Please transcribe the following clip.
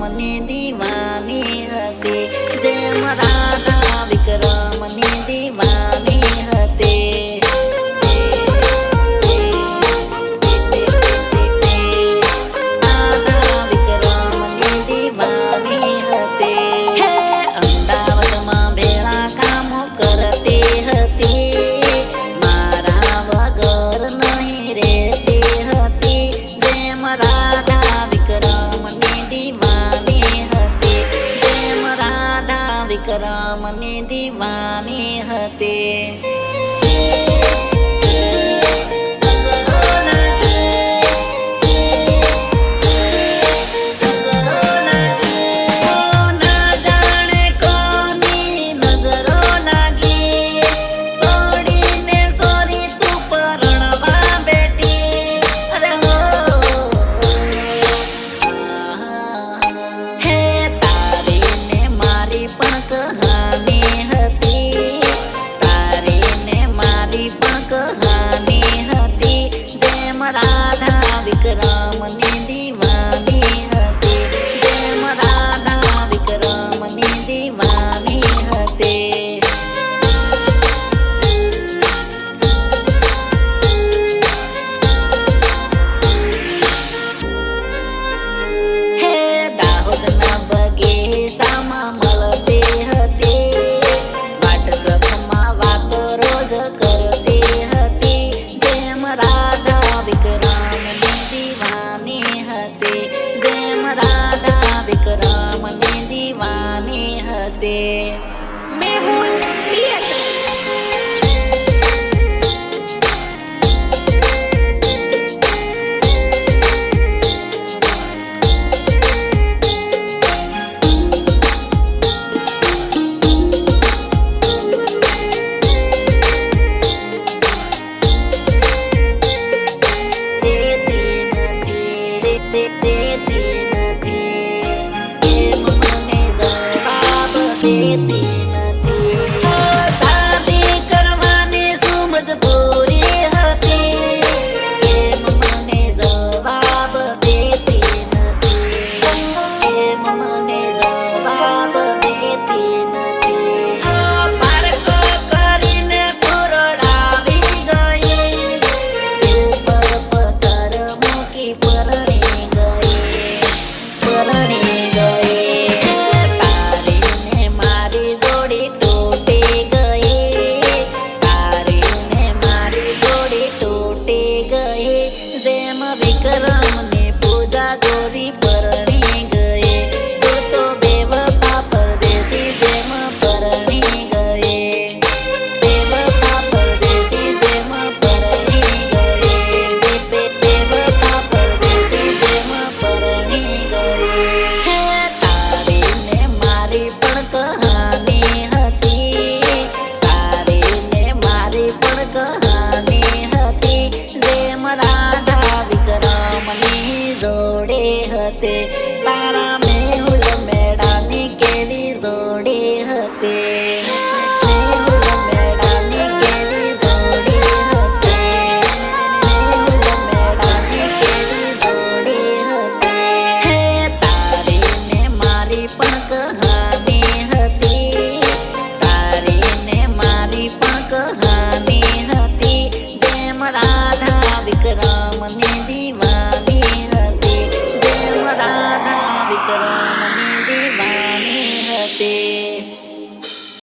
વિક્રમની દીવાની હતી, જેમ રાધા વિક્રમની દીવાની હતી. રાધા વિક્રમની દીવાની હતી. હે અમદાવાદમાં ભેળા કામો કરતી હતી, મારા વગર નહીં રહેતી હતી, જેમ રાધા વિક્રમની દીવાની હતી, જેમ રાધા વિક્રમની દીવાની હતી. રાધા વિક્રમની દીવાની હતી, જેમ રાધા વિક્રમની દીવાની હતી. હે દાહોદના બગીચામાં મળતી હતી, વોટ્સઅપમાં વાતો રોજ કરતી હતી, જેમ રાધા વિક્રમની દીવાની હતી, જેમ રાધા વિક્રમની દીવાની હતી. મેહુલ શાદી કરવાની શું મજબૂરી હતી, એમ મને જવાબ દેતી નથી, એમ મને જવાબ દેતી નથી. પારકો કરીને પુરડાવી ગઈ, ઉપર પથ્થર મૂકી પરણી ગઈ, પરણી ગઈ. જેમ વિક્રમની પૂજા ગોરી પરણી ગઈ, તું તો બેવફા પરદેશી જેમ પરણી ગઈ, બેવફા પરદેશી જેમ પરણી ગઈ, બેવફા પરદેશી જેમ પરણી ગઈ. હે તારી ને મારી પણ કહાની હતી, તારી ને મારી પણ કહાની